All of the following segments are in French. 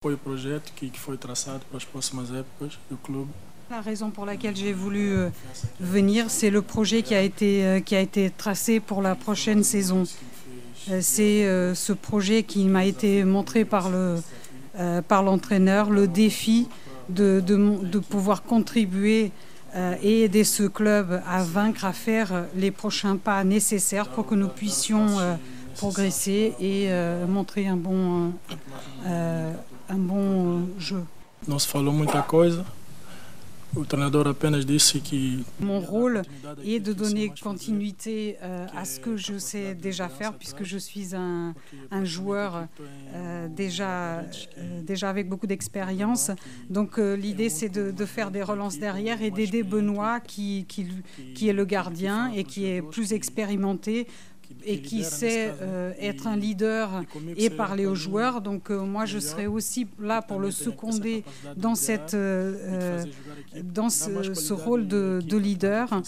Foi o projeto que foi traçado para as próximas épocas do clube. La raison pour laquelle j'ai voulu venir, c'est le projet qui a été tracé pour la prochaine saison. C'est ce projet qui m'a été montré par l'entraîneur, le défi de pouvoir contribuer et aider ce club à vaincre, à faire les prochains pas nécessaires pour que nous puissions progresser et montrer un bon jeu. Não se falou muita coisa. O treinador apenas disse que Mon rôle est de donner continuité à ce que je sais déjà faire, puisque je suis un joueur déjà avec beaucoup d'expérience. Donc l'idée, c'est de faire des relances derrière et d'aider Benoît, qui est le gardien et qui est plus expérimenté et qui sait être un leader et parler aux joueurs. Donc moi, je serai aussi là pour le seconder dans ce rôle de leader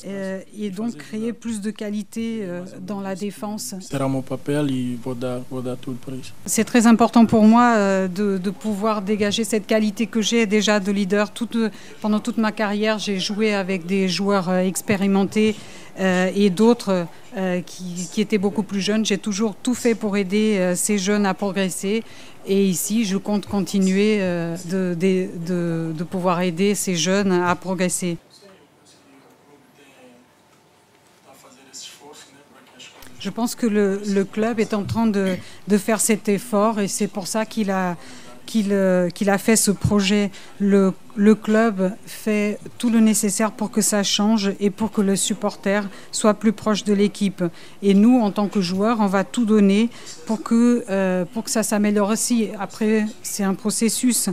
et donc créer plus de qualité dans la défense. será o meu papel e vou dar tudo para isso. C'est très important pour moi de pouvoir dégager cette qualité que j'ai déjà de leader. Pendant toute ma carrière, j'ai joué avec des joueurs expérimentés et d'autres qui étaient beaucoup plus jeunes. J'ai toujours tout fait pour aider ces jeunes à progresser. Et ici, je compte continuer de pouvoir aider ces jeunes à progresser. Je pense que le club est en train de faire cet effort et c'est pour ça qu'il a fait ce projet. Le club fait tout le nécessaire pour que ça change et pour que le supporter soit plus proche de l'équipe. Et nous, en tant que joueurs, on va tout donner pour que ça s'améliore aussi. Après, c'est un processus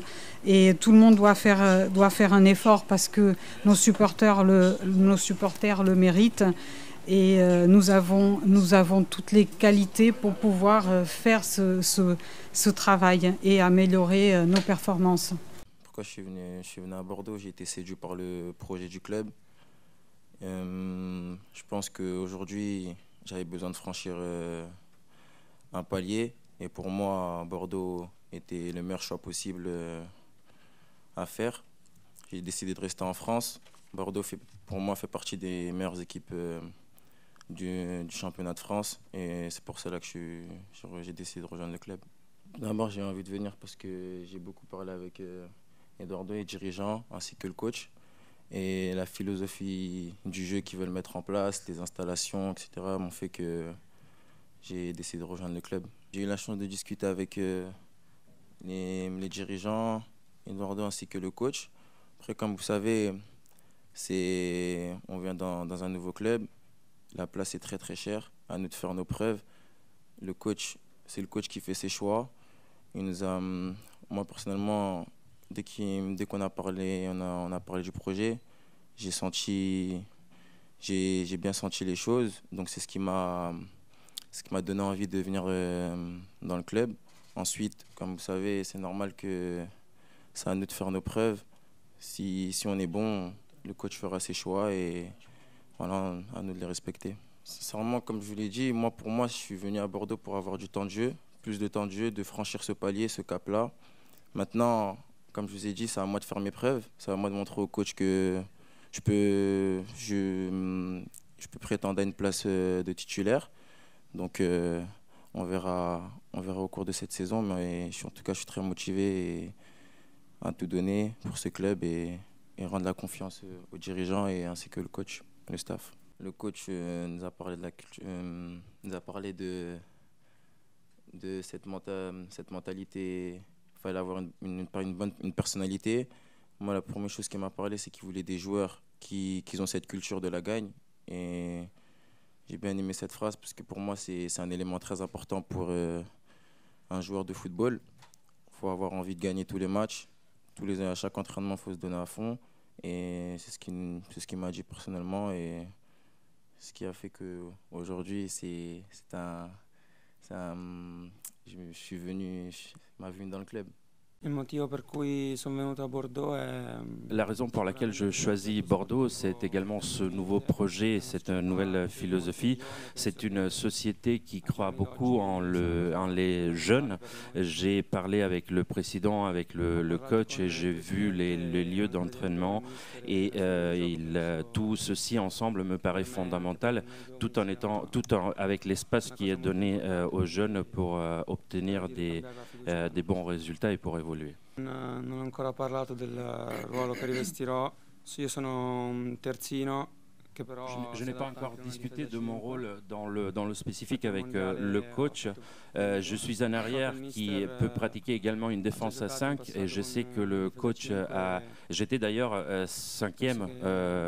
et tout le monde doit faire un effort parce que nos supporters le méritent. Et nous avons toutes les qualités pour pouvoir faire ce travail et améliorer nos performances. Pourquoi je suis venu à Bordeaux? J'ai été séduit par le projet du club. Je pense qu'aujourd'hui, j'avais besoin de franchir un palier. Et pour moi, Bordeaux était le meilleur choix possible à faire. J'ai décidé de rester en France. Bordeaux, pour moi, fait partie des meilleures équipes du championnat de France. Et c'est pour cela que j'ai décidé de rejoindre le club. D'abord, j'ai envie de venir parce que j'ai beaucoup parlé avec Eduardo, les dirigeants, ainsi que le coach. Et la philosophie du jeu qu'ils veulent mettre en place, les installations, etc., m'ont fait que j'ai décidé de rejoindre le club. J'ai eu la chance de discuter avec les dirigeants, Eduardo ainsi que le coach. Après, comme vous savez, on vient dans un nouveau club. La place est très très chère, à nous de faire nos preuves. C'est le coach qui fait ses choix. Moi personnellement, dès qu'on a parlé, on a parlé du projet, j'ai bien senti les choses. Donc c'est ce qui m'a donné envie de venir dans le club. Ensuite, comme vous savez, c'est normal que c'est à nous de faire nos preuves. Si on est bon, le coach fera ses choix et voilà, à nous de les respecter. Sincèrement, comme je vous l'ai dit, pour moi, je suis venu à Bordeaux pour avoir du temps de jeu, plus de temps de jeu, de franchir ce palier, ce cap-là. Maintenant, comme je vous ai dit, c'est à moi de faire mes preuves. C'est à moi de montrer au coach que je peux prétendre à une place de titulaire. Donc, on verra au cours de cette saison. Mais en tout cas, je suis très motivé à tout donner pour ce club et rendre la confiance aux dirigeants ainsi que le coach, le staff. Le coach nous a parlé de la culture, nous a parlé de cette mentalité. Il fallait avoir une personnalité. Moi, la première chose qu'il m'a parlé, c'est qu'il voulait des joueurs qui ont cette culture de la gagne. Et j'ai bien aimé cette phrase parce que pour moi, c'est un élément très important pour un joueur de football. Il faut avoir envie de gagner tous les matchs. À chaque entraînement, il faut se donner à fond. Et c'est ce qu'il m'a dit personnellement. Et ce qui a fait qu'aujourd'hui, je suis venu, ma venue dans le club. La raison pour laquelle je choisis Bordeaux, c'est également ce nouveau projet, cette nouvelle philosophie. C'est une société qui croit beaucoup en les jeunes. J'ai parlé avec le président, avec le coach, et j'ai vu les lieux d'entraînement. Et tout ceci ensemble me paraît fondamental, avec l'espace qui est donné aux jeunes pour obtenir des bons résultats et pour évoluer. Non ho ancora parlato del ruolo che rivestirò. Io sono un terzino. Je n'ai pas encore discuté de mon rôle dans le spécifique avec le coach. Je suis un arrière qui peut pratiquer également une défense à 5 et je sais que le coach J'étais d'ailleurs 5e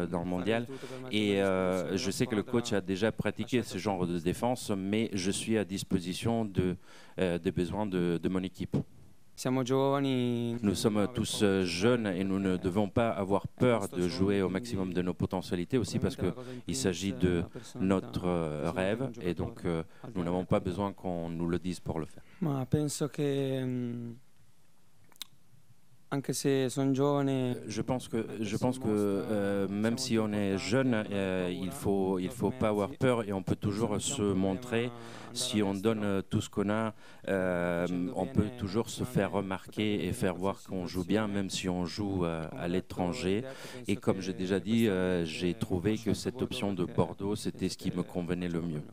dans le mondial et je sais que le coach a déjà pratiqué ce genre de défense, mais je suis à disposition des besoins de mon équipe. Nous sommes tous jeunes et nous ne devons pas avoir peur de jouer au maximum de nos potentialités aussi parce qu'il s'agit de notre rêve et donc nous n'avons pas besoin qu'on nous le dise pour le faire. Je pense que même si on est jeune, il faut pas avoir peur et on peut toujours se montrer. Si on donne tout ce qu'on a, on peut toujours se faire remarquer et faire voir qu'on joue bien, même si on joue à l'étranger. Et comme j'ai déjà dit, j'ai trouvé que cette option de Bordeaux, c'était ce qui me convenait le mieux.